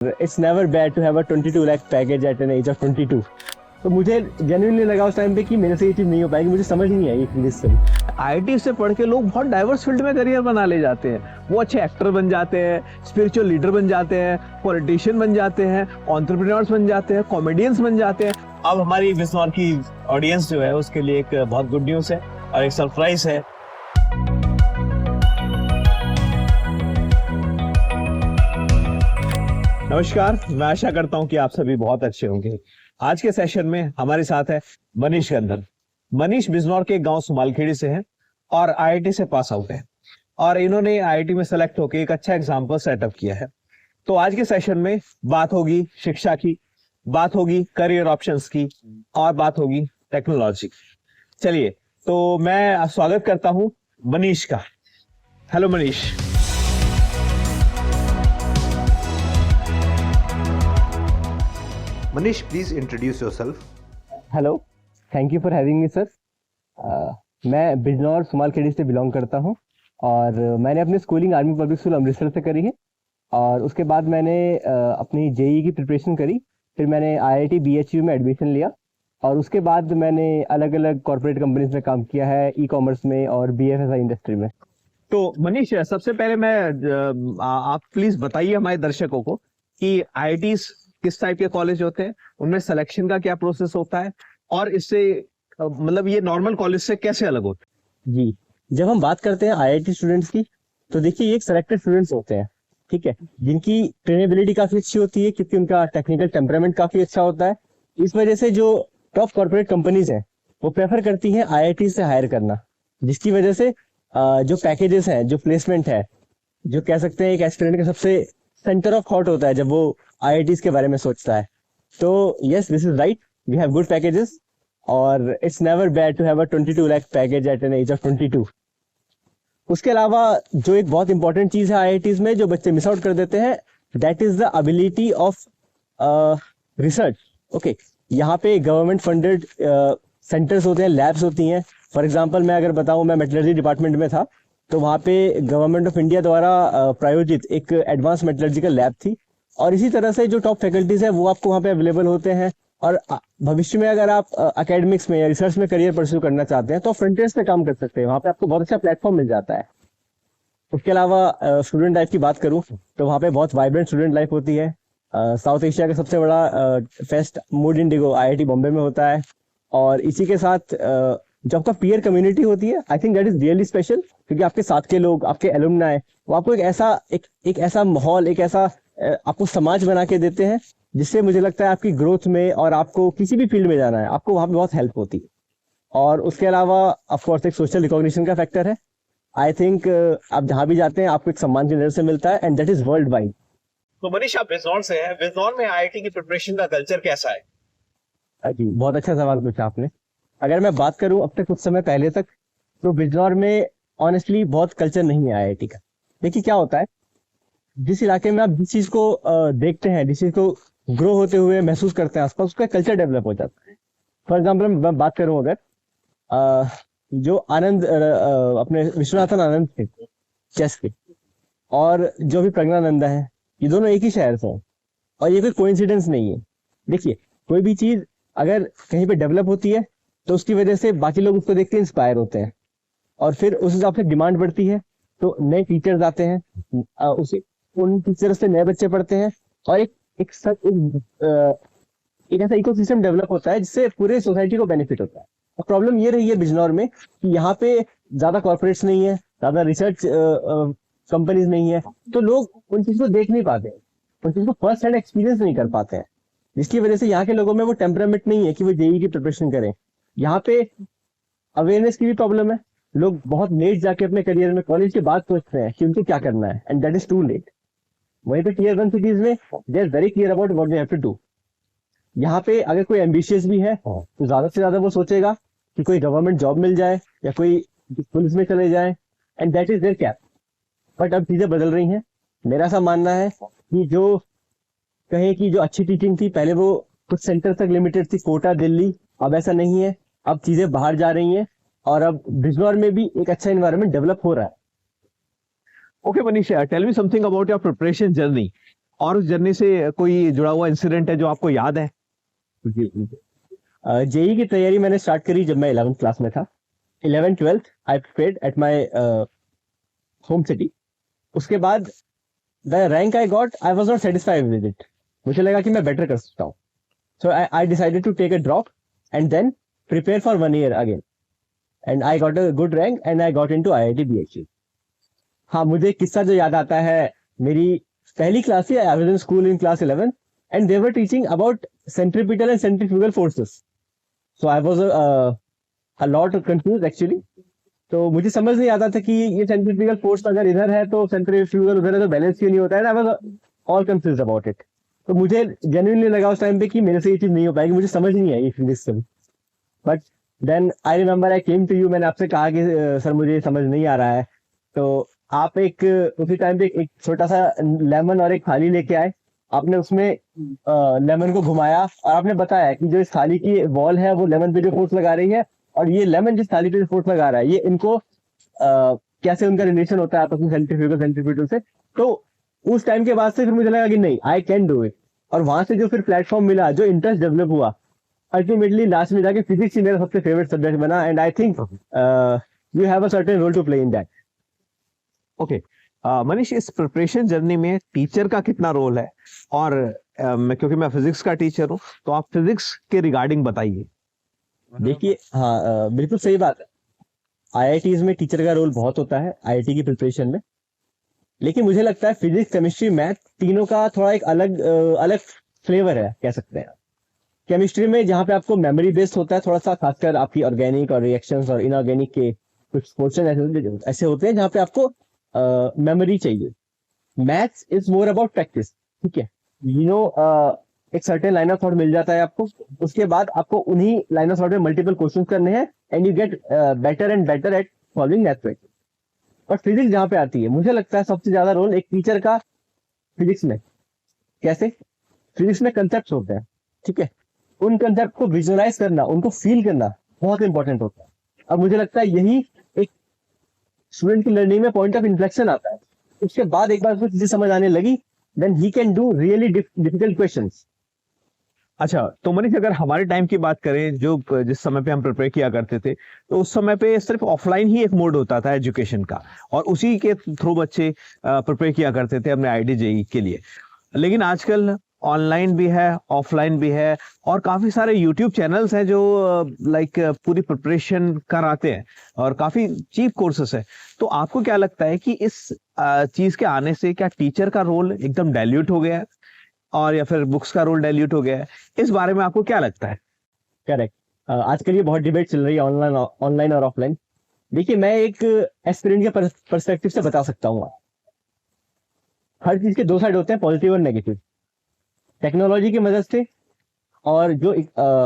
It's never bad to have a 22 lakh package at an age of 22. तो मुझे genuinely लगा उस time पे कि मेरे से ये चीज़ नहीं हो पाएगी, मुझे समझ नहीं आई फिजिक्स से। आईआईटी से पढ़ के लोग बहुत डाइवर्स फील्ड में करियर बना ले जाते हैं। वो अच्छे एक्टर बन जाते हैं, स्पिरिचुअल लीडर बन जाते हैं, पॉलिटिशियन बन जाते हैं, एंटरप्रेन्योर्स बन जाते हैं, कॉमेडियंस बन जाते हैं। अब हमारी बिजनौर की ऑडियंस जो है उसके लिए एक बहुत गुड न्यूज़ है और एक सरप्राइज है। नमस्कार, मैं आशा करता हूं कि आप सभी बहुत अच्छे होंगे। आज के सेशन में हमारे साथ है मनीष गंधन। मनीष बिजनौर के गांव सुमालखेड़ी से हैं और आईआईटी से पास आउट हैं और इन्होंने आईआईटी में सेलेक्ट होकर एक अच्छा एग्जाम्पल सेटअप किया है। तो आज के सेशन में बात होगी शिक्षा की, बात होगी करियर ऑप्शंस की और बात होगी टेक्नोलॉजी की। चलिए, तो मैं स्वागत करता हूं मनीष का। Hello Manish. Manish, please introduce yourself. Hello, thank you for having me sir. मैं बिजनौर सुमालखेड़ी से बिलोंग करता हूँ और मैंने अपनी schooling army public school Amritsar से करी है और उसके बाद मैंने अपनी जेईई की प्रिपरेशन करी। फिर मैंने आईआईटी बीएचयू में एडमिशन लिया और उसके बाद मैंने अलग अलग कॉर्पोरेट कंपनीज में काम किया है, ई कॉमर्स में और बीएफएसआई इंडस्ट्री में। तो मनीष, सबसे पहले आप प्लीज बताइए हमारे दर्शकों को कि आईआईटी किस टाइप के कॉलेज होते हैं, उनमें सिलेक्शन का क्या प्रोसेस होता है और इससे मतलब ये नॉर्मल कॉलेज से कैसे अलग होता है। जी, जब हम बात करते हैं आईआईटी स्टूडेंट्स की तो देखिए ये एक सेलेक्टेड स्टूडेंट्स होते हैं, ठीक है, जिनकी ट्रेनेबिलिटी काफी अच्छी होती है क्योंकि उनका टेक्निकल टेम्परामेंट काफी अच्छा होता है। इस वजह से जो टॉप कॉर्पोरेट कंपनीज हैं वो प्रेफर करती हैं आईआईटी से हायर करना, जिसकी वजह से जो पैकेजेस हैं, जो प्लेसमेंट है, जो कह सकते हैं एक एस्पिरेंट का सबसे सेंटर ऑफ थॉट होता है जब वो आईआईटीज के बारे में सोचता है। तो yes, this is right, we have good packages और it's never bad to have a 22 lakh package at an age of 22। उसके अलावा जो एक बहुत इंपॉर्टेंट चीज है आईआईटीज में जो बच्चे मिस आउट कर देते हैं, that is the ability of research. Okay, यहाँ पे गवर्नमेंट फंडेड सेंटर्स होते हैं, लैब्स होती हैं। फॉर एग्जाम्पल मैं अगर बताऊं, मैं मेटलर्जी डिपार्टमेंट में था तो वहाँ पे गवर्नमेंट ऑफ इंडिया द्वारा प्रायोजित एक एडवांस मेटलर्जिकल लैब थी और इसी तरह से जो टॉप फैकल्टीज है वो आपको वहाँ पे अवेलेबल होते हैं। और भविष्य में अगर आप एकेडमिक्स में या रिसर्च में करियर परस्यू करना चाहते हैं तो फ्रंटियर्स पे काम कर सकते हैं, वहाँ पे आपको बहुत अच्छा प्लेटफॉर्म मिल जाता है। उसके अलावा स्टूडेंट लाइफ की बात करूँ तो वहाँ पे बहुत वाइब्रेंट स्टूडेंट लाइफ होती है। साउथ एशिया का सबसे बड़ा fest mood Indigo IIT Bombay में होता है और इसी के साथ जो आपका पीयर कम्युनिटी होती है, आई think that is really special क्योंकि आपके साथ के लोग, आपके एलुमनाई, वो आपको एक ऐसा माहौल, एक ऐसा आपको समाज बना के देते हैं जिससे मुझे लगता है आपकी ग्रोथ में और आपको किसी भी फील्ड में जाना है आपको वहाँ पे बहुत हेल्प होती है। और उसके अलावा ऑफ कोर्स एक सोशल रिकॉग्निशन का फैक्टर है। आई थिंक आप जहाँ भी जाते हैं आपको एक सम्मान की नजर से मिलता है and that is world wide. तो मनीष, आप बिजनौर से हैं, बिजनौर में आईआईटी की प्रिपरेशन का कल्चर कैसा है? जी, बहुत अच्छा सवाल पूछा आपने। अगर मैं बात करूं अब तक कुछ समय पहले तक तो बिजनौर में ऑनेस्टली बहुत कल्चर नहीं है आईआईटी का। देखिए क्या होता है, जिस इलाके में आप जिस चीज को देखते हैं, जिस चीज को ग्रो होते हुए महसूस करते हैं आसपास, उसका कल्चर डेवलप हो जाता है। फॉर एग्जाम्पल मैं बात करूं अगर जो आनंद अपने विश्वनाथन आनंद थे चेस के और जो भी प्रज्ञानंदा है, ये दोनों एक ही शहर से हैं और ये कोई कोइंसिडेंस नहीं है। देखिए कोई भी चीज अगर कहीं पे डेवलप होती है तो उसकी वजह से बाकी लोग उसको देख के इंस्पायर होते हैं और फिर उस हिसाब से डिमांड बढ़ती है तो नए टीचर्स आते हैं, उन टीचर्स से नए बच्चे पढ़ते हैं और एक ऐसा इकोसिस्टम डेवलप होता है जिससे पूरे सोसाइटी को बेनिफिट होता है। और प्रॉब्लम ये रही है बिजनौर में कि यहाँ पे ज्यादा कॉर्पोरेट्स नहीं है, ज्यादा रिसर्च कंपनीज नहीं है, तो लोग उन चीज को देख नहीं पाते, उन चीज को फर्स्ट हैंड एक्सपीरियंस नहीं कर पाते हैं, जिसकी वजह से यहाँ के लोगों में वो टेम्परामेंट नहीं है कि वो जेईई की प्रिपरेशन करें। यहाँ पे अवेयरनेस की भी प्रॉब्लम है, लोग बहुत लेट जाके अपने करियर में कॉलेज के बाद सोचते हैं कि उनको क्या करना है and that is too late. वहीं पे टीयर 1 सिटीज में they are very clear about what they have to do. यहाँ पे अगर कोई एम्बिशियस भी है तो ज्यादा से ज्यादा वो सोचेगा कि कोई गवर्नमेंट जॉब मिल जाए या कोई पुलिस में चले जाए and that is their cap. But अब चीजें बदल रही हैं। मेरा ऐसा मानना है कि जो कहे कि जो अच्छी टीचिंग थी पहले वो कुछ सेंटर तक लिमिटेड थी, कोटा, दिल्ली, अब ऐसा नहीं है। अब चीजें बाहर जा रही हैं और अब बिजनौर में भी एक अच्छा एनवायरनमेंट डेवलप हो रहा है। Okay, Manish, tell me something about your preparation journey. और उस जर्नी से कोई जुड़ा हुआ इंसिडेंट है जो आपको याद है? जेई की तैयारी मैंने स्टार्ट करी जब मैं 11th क्लास में था। 11th-12th I prepared at my home city. उसके बाद the rank I got, I was not satisfied with it. मुझे लगा कि मैं बेटर कर सकता हूँ, so I decided to take a drop and then prepare for 1 year again, and I got a good rank and I got into IIT BHU। हाँ, मुझे एक किस्सा जो याद आता है, मेरी पहली क्लास थी, I was in school in class 11 and they were teaching about centripetal and centrifugal forces. So I was a lot confuse actually. तो मुझे समझ नहीं आता था कि ये सेंट्रीफ्यूगल फोर्स अगर इधर है तो सेंट्रीफ्यूगल उधर है तो बैलेंस क्यों नहीं होता है। I was all confuse about it. तो मुझे जेन्युइनली लगा उस टाइम पे कि मेरे से ये चीज नहीं हो पाएगी, मुझे समझ नहीं आई फिजिक्स से। But then I remember I came to you, मैंने आपसे कहा कि सर मुझे समझ नहीं आ रहा है। तो आप एक उसी टाइम पे एक छोटा सा लेमन और एक थाली लेके आए, आपने उसमें लेमन को घुमाया और आपने बताया कि जो इस थाली की वॉल है वो लेमन पे जो फोर्स लगा रही है और ये लेमन जिस थाली पे जो फोर्स लगा रहा है, ये इनको कैसे उनका रिलेशन होता है आपस में सेंट्रीफ्यूगल से। तो उस टाइम के बाद से फिर मुझे लगा कि नहीं, आई कैन डू इट। और वहां से जो फिर प्लेटफॉर्म मिला, जो इंटरेस्ट डेवलप हुआ, अल्टीमेटली लास्ट में जाके फिजिक्स ही मेरा सबसे फेवरेट सब्जेक्ट बना। And I think you have a certain role to play in that. Okay, Manish, इस प्रिपरेशन जर्नी में टीचर का कितना रोल है? और क्योंकि मैं फिजिक्स का टीचर हूँ, तो आप फिजिक्स के रिगार्डिंग बताइए। देखिए, हाँ, बिल्कुल सही बात है। IITs में टीचर का रोल बहुत होता है IIT की प्रिपरेशन में, लेकिन मुझे लगता है फिजिक्स, केमिस्ट्री, मैथ तीनों का थोड़ा एक अलग फ्लेवर है, कह सकते हैं। केमिस्ट्री में जहाँ पे आपको मेमोरी बेस्ड होता है थोड़ा सा, खासकर आपकी ऑर्गेनिक और रिएक्शंस और इनऑर्गेनिक के कुछ पोर्शन ऐसे होते हैं जहाँ पे आपको मेमोरी चाहिए। Maths is more about practice, ठीक है। एक सर्टेन लाइन ऑफ थॉट मिल जाता है आपको, उसके बाद आपको उन्हीं लाइन ऑफ थॉट में मल्टीपल क्वेश्चंस करने हैं and you get better and better at solving math question. और फिजिक्स जहाँ पे आती है, मुझे लगता है सबसे ज्यादा रोल एक टीचर का फिजिक्स में। कैसे? फिजिक्स में कंसेप्ट होते हैं, ठीक है। उन कंसेप्ट को विजुअलाइज करना, उनको फील करना बहुत इंपॉर्टेंट होता है। अब मुझे लगता है यही एक स्टूडेंट की लर्निंग में पॉइंट ऑफ इन्फ्लेक्शन आता है। उसके बाद एक बार उसको चीजें समझ आने लगी, देन ही can do really difficult questions. अच्छा, तो मनीष, अगर हमारे टाइम की बात करें, जो जिस समय पे हम प्रिपेयर किया करते थे, तो उस समय पे सिर्फ ऑफलाइन ही एक मोड होता था एजुकेशन का, और उसी के थ्रू बच्चे प्रिपेयर किया करते थे अपने IIT JEE के लिए। लेकिन आजकल ऑनलाइन भी है, ऑफलाइन भी है, और काफी सारे यूट्यूब चैनल्स हैं जो लाइक पूरी प्रिपरेशन कराते हैं, और काफी चीप कोर्सेस है। तो आपको क्या लगता है कि इस चीज के आने से क्या टीचर का रोल एकदम डाइल्यूट हो गया है, और या फिर बुक्स का रोल डाइल्यूट हो गया है? इस बारे में आपको क्या लगता है? करेक्ट। आजकल ये बहुत डिबेट चल रही है ऑनलाइन और ऑफलाइन। देखिए, मैं एक एस्पिरेंट के पर्सपेक्टिव से बता सकता हूँ। हर चीज के दो साइड होते हैं, पॉजिटिव और नेगेटिव। टेक्नोलॉजी की मदद से और जो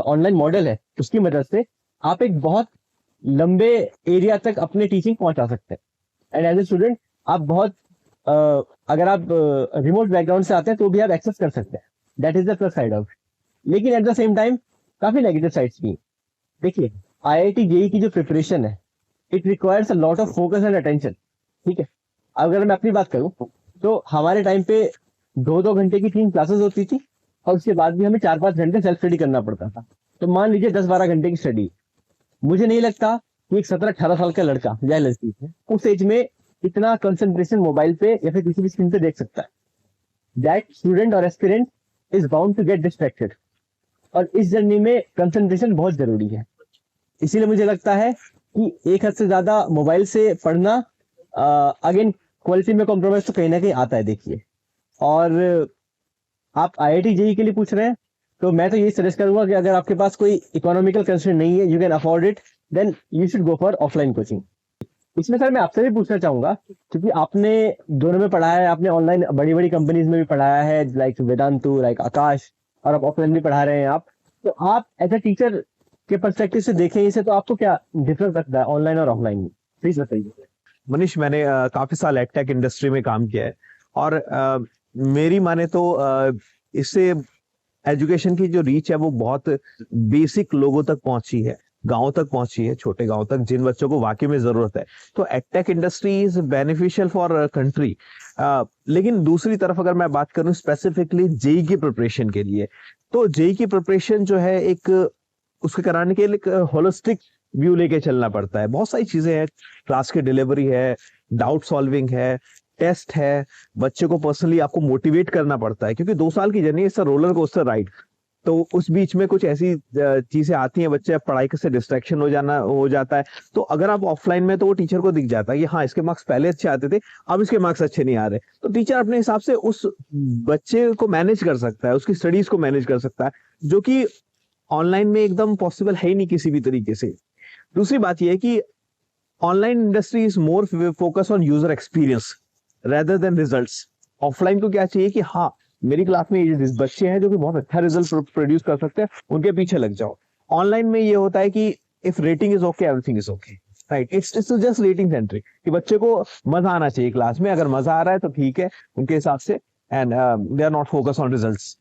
ऑनलाइन मॉडल है उसकी मदद से आप एक बहुत लंबे एरिया तक अपने टीचिंग पहुंचा सकते हैं। एंड एज ए स्टूडेंट आप बहुत अगर आप रिमोट बैकग्राउंड से आते हैं तो भी आप एक्सेस कर सकते हैं। That is the plus side of. लेकिन एट द सेम टाइम काफी नेगेटिव साइड्स भी हैं। देखिए, IIT JEE की जो प्रिपरेशन है, it requires a lot of focus and attention, ठीक है। अगर मैं अपनी बात करूं तो हमारे टाइम पे 2-2 घंटे की 3 क्लासेस होती थी, और उसके बाद भी हमें 4-5 घंटे सेल्फ स्टडी करना पड़ता था। तो मान लीजिए 10-12 घंटे की स्टडी। मुझे नहीं लगता कि एक 17-18 साल का लड़का या लड़की उस एज में इतना कंसंट्रेशन मोबाइल पे या फिर किसी भी स्क्रीन पे देख सकता है। दैट स्टूडेंट और aspirant is bound to get distracted, और इस जर्नी में कंसंट्रेशन बहुत जरूरी है। इसीलिए मुझे लगता है कि एक हद से ज्यादा मोबाइल से पढ़ना, अगेन क्वालिटी में कॉम्प्रोमाइज तो कहीं ना कहीं आता है। देखिए, और आप IIT JEE के लिए पूछ रहे हैं, तो मैं तो यही सजेस्ट करूंगा कि अगर आपके पास कोई इकोनॉमिकल कंस्ट्रेंट नहीं है, you can afford it, then you should go for offline coaching. इसमें सर मैं आपसे भी पूछना चाहूंगा, क्योंकि आपने दोनों में पढ़ाया है, आपने ऑनलाइन बड़ी बड़ी कंपनीज में भी पढ़ाया है, लाइक वेदांतु, लाइक आकाश, और आप ऑफलाइन भी पढ़ा रहे हैं आप। तो आप एज ए टीचर के पर्सपेक्टिव से देखें इसे, तो आपको क्या डिफरेंस लगता है ऑनलाइन और ऑफलाइन में? प्लीज बताइए। मनीष, मैंने काफी साल एडटेक इंडस्ट्री में काम किया है, और मेरी माने तो इससे एजुकेशन की जो रीच है वो बहुत बेसिक लोगों तक पहुंची है। गांव तक पहुंची है, छोटे गांव तक, जिन बच्चों को वाकई में जरूरत है। तो edtech industry is beneficial for country. लेकिन दूसरी तरफ अगर मैं बात करूं स्पेसिफिकली जेई की प्रिपरेशन के लिए, तो जेई की प्रिपरेशन जो है एक उसके कराने के लिए एक होलिस्टिक व्यू लेके चलना पड़ता है। बहुत सारी चीजें हैं, क्लास की डिलीवरी है, डाउट सॉल्विंग है, टेस्ट है, बच्चे को पर्सनली आपको मोटिवेट करना पड़ता है, क्योंकि 2 साल की journey is roller coaster ride. तो उस बीच में कुछ ऐसी चीजें आती हैं, बच्चे पढ़ाई से डिस्ट्रैक्शन हो जाता है। तो अगर आप ऑफलाइन में, तो वो टीचर को दिख जाता है कि हाँ, इसके मार्क्स पहले अच्छे आते थे, अब इसके मार्क्स अच्छे नहीं आ रहे। तो टीचर अपने हिसाब से उस बच्चे को मैनेज कर सकता है, उसकी स्टडीज को मैनेज कर सकता है, जो कि ऑनलाइन में एकदम पॉसिबल है ही नहीं किसी भी तरीके से। दूसरी बात यह है कि online industry is more focus on user experience rather than results. Offline को क्या चाहिए कि हाँ, मेरी क्लास में ये बच्चे हैं जो कि बहुत अच्छा रिजल्ट प्रोड्यूस कर सकते हैं, उनके पीछे लग जाओ। ऑनलाइन में ये होता है कि if rating is okay, everything is okay, right. It's just rating centric, कि बच्चे को मजा आना चाहिए क्लास में। अगर मजा आ रहा है तो ठीक है उनके हिसाब से, and they are not focus on results.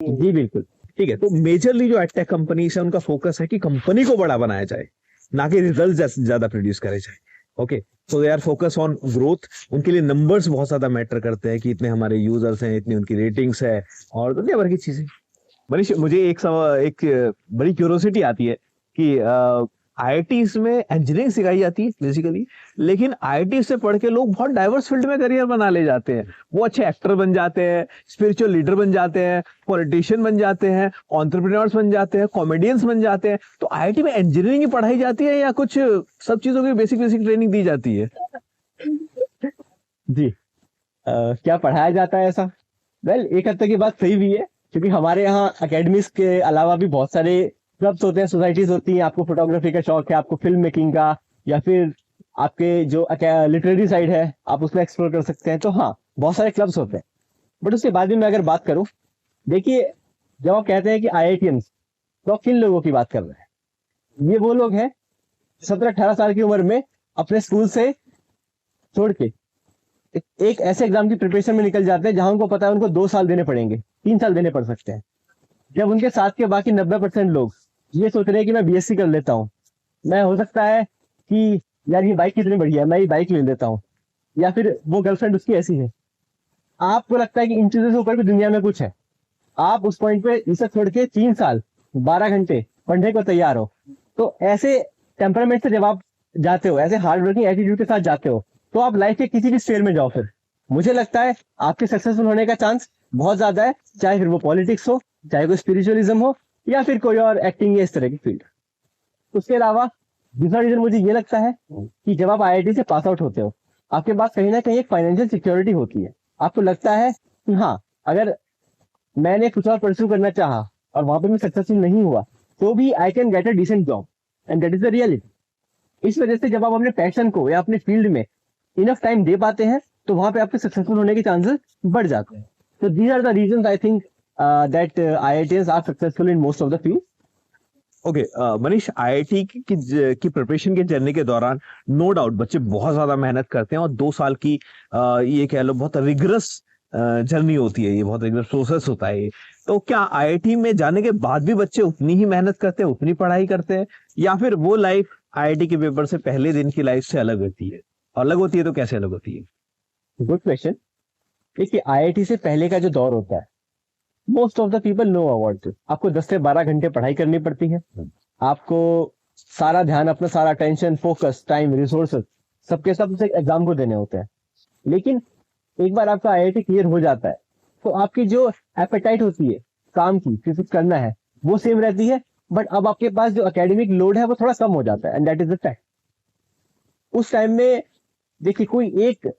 जी बिल्कुल। ठीक है, तो मेजरली जो एडटेक कंपनीज है उनका फोकस है कि कंपनी को बड़ा बनाया जाए, ना कि रिजल्ट ज्यादा प्रोड्यूस करे जाए। Okay, so they are focus on growth. उनके लिए नंबर्स बहुत ज्यादा मैटर करते हैं कि इतने हमारे यूजर्स हैं, इतनी उनकी रेटिंग्स है, और दुनिया भर की चीजें। मनीष, मुझे एक बड़ी क्यूरियोसिटी आती है कि आईआईटीज में इंजीनियरिंग सिखाई जाती है बेसिकली, लेकिन आईआईटी से पढ़ के लोग बहुत डाइवर्स फील्ड में करियर बना ले जाते हैं। वो अच्छे एक्टर बन जाते हैं, स्पिरिचुअल लीडर बन जाते हैं, पॉलिटिशियन बन जाते हैं, एंटरप्रेन्योर्स बन जाते हैं, कॉमेडियंस बन जाते हैं। तो आईआईटी में इंजीनियरिंग ही पढ़ाई जाती है या कुछ सब चीजों की बेसिक ट्रेनिंग दी जाती है? जी, क्या पढ़ाया जाता है ऐसा? वेल, एक हद तक की बात सही भी है, क्योंकि हमारे यहाँ एकेडमिक्स के अलावा भी बहुत सारे क्लब्स होते हैं, सोसाइटीज होती हैं। आपको फोटोग्राफी का शौक है, आपको फिल्म मेकिंग का, या फिर आपके जो लिटरेरी साइड है, आप उसमें एक्सप्लोर कर सकते हैं। तो हाँ, बहुत सारे क्लब्स होते हैं। बट उसके बाद भी मैं अगर बात करूं, देखिए, जब आप कहते हैं कि आईआईटीएंस, तो आप किन लोगों की बात कर रहे हैं? ये वो लोग हैं 17-18 साल की उम्र में अपने स्कूल से छोड़ के एक ऐसे एग्जाम की प्रिपरेशन में निकल जाते हैं जहां उनको पता है उनको 2 साल देने पड़ेंगे, 3 साल देने पड़ सकते हैं। जब उनके साथ के बाकी 90% लोग ये सोच रहे हैं कि मैं बीएससी कर लेता हूँ, मैं हो सकता है कि यार ये बाइक कितनी बढ़िया है, मैं ये बाइक ले लेता हूँ, या फिर वो गर्लफ्रेंड उसकी ऐसी है। आपको लगता है कि इन चीजों से ऊपर भी दुनिया में कुछ है, आप उस पॉइंट पे इसे छोड़ के 3 साल 12 घंटे पढ़ने को तैयार हो। तो ऐसे टेम्परामेंट से जब आप जाते हो, ऐसे हार्ड वर्किंग एटीट्यूड के साथ जाते हो, तो आप लाइफ के किसी भी स्फीयर में जाओ, फिर मुझे लगता है आपके सक्सेसफुल होने का चांस बहुत ज्यादा है, चाहे फिर वो पॉलिटिक्स हो, चाहे कोई स्पिरिचुअलिज्म हो, या फिर कोई और एक्टिंग या इस तरह की फील्ड। उसके अलावा दूसरा रीजन मुझे ये लगता है कि जब आप आईआईटी से पास आउट होते हो, आपके पास कहीं ना कहीं एक फाइनेंशियल सिक्योरिटी होती है। आपको लगता है कि हाँ, अगर मैंने कुछ और परस्यू करना चाहा और वहां पे मैं सक्सेसफुल नहीं हुआ, तो भी I can get a decent job, and that is the reality. इस वजह से जब आप अपने पैशन को या अपने फील्ड में इनफ टाइम दे पाते हैं, तो वहां पे आपके सक्सेसफुल होने के चांसेस बढ़ जाते हैं। तो these are the reasons I think that IITians are successful in most of the field. Okay, Manish, IIT की प्रिपरेशन के जर्नी के दौरान नो डाउट बच्चे बहुत ज्यादा मेहनत करते हैं, और 2 साल की ये कह लो बहुत रिगरस जर्नी होती है, ये बहुत रिगरस प्रोसेस होता है ये। तो क्या आईआईटी में जाने के बाद भी बच्चे उतनी ही मेहनत करते हैं, उतनी पढ़ाई करते हैं, या फिर वो लाइफ आईआईटी के पेपर से पहले दिन की लाइफ से अलग होती है? अलग होती है तो कैसे अलग होती है? Good question. देखिए, आईआईटी से पहले का जो दौर होता है, most of the people know about it. आपको 10 से 12 घंटे पढ़ाई करनी पड़ती है, आपको सारा ध्यान, अपना सारा टेंशन, फोकस, टाइम, रिसोर्सेज सबके सब से एग्जाम को देने होते हैं। लेकिन एक बार आपका आईआईटी क्लियर हो जाता है, तो आपकी जो एपेटाइट होती है काम की, कुछ करना है, वो सेम रहती है, बट अब आपके पास जो एकेडमिक लोड है वो थोड़ा कम हो जाता है, and that is the fact. उस टाइम में देखिए, कोई एक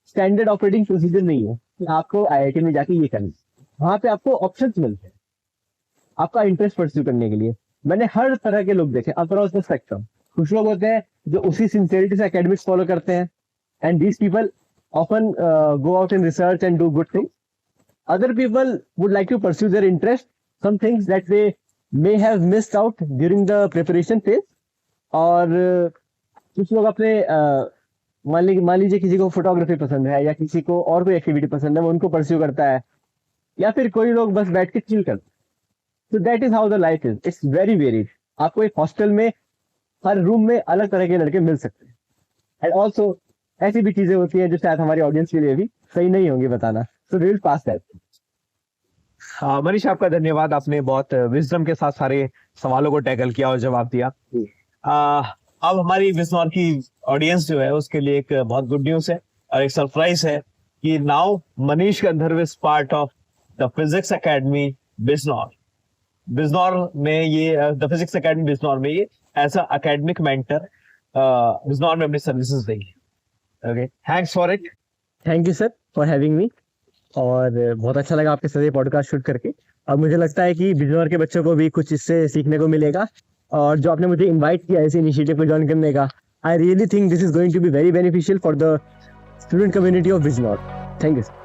स्टैंडर्ड ऑपरेटिंग प्रोसीजर नहीं है कि आपको आईआईटी में जाके ये करना है। वहां पे आपको ऑप्शंस मिलते हैं आपका इंटरेस्ट परस्यू करने के लिए। मैंने हर तरह के लोग देखे अक्रॉस द स्पेक्ट्रम। कुछ लोग होते हैं जो उसी सिंसियरिटी से एकेडमिक्स फॉलो करते हैं, and these people often go out in research and do good things. Other people would like to pursue their interest, some things that they may have missed out during the preparation phase. और कुछ लोग अपने मान लीजिए किसी को photography पसंद है, या किसी को और कोई एक्टिविटी पसंद है, वो उनको परस्यू करता है, या फिर कोई लोग बस बैठ के चिल करते हैं। तो that is how the life is, it's very varied. आपको एक हॉस्टल में हर रूम में अलग तरह के लड़के मिल सकते हैं। एंड ऑल्सो ऐसी भी चीजें होती हैं जो शायद हमारी ऑडियंस के लिए भी सही नहीं होंगी बताना, so we will pass that. Manish, आपका धन्यवाद, आपने बहुत विजडम के साथ सारे सवालों को टैकल किया और जवाब दिया। अब हमारी बिजनौर की ऑडियंस जो है उसके लिए एक बहुत गुड न्यूज है और एक सरप्राइज है कि now Manish Gandharv is part of the physics academy Bijnor. Bijnor में ये द फिजिक्स एकेडमी बिजनौर में ये as a academic mentor Bijnor में अपनी सर्विसेज देंगे। Okay, thanks for it. Thank you sir for having me, और बहुत अच्छा लगा आपके साथ ये पॉडकास्ट शूट करके। अब मुझे लगता है कि बिजनौर के बच्चों को भी कुछ इससे सीखने को मिलेगा, और जो आपने मुझे इनवाइट किया इस इनिशिएटिव को ज्वाइन करने का, I really think this is going to be very beneficial for the student community of Bijnor. Thank you.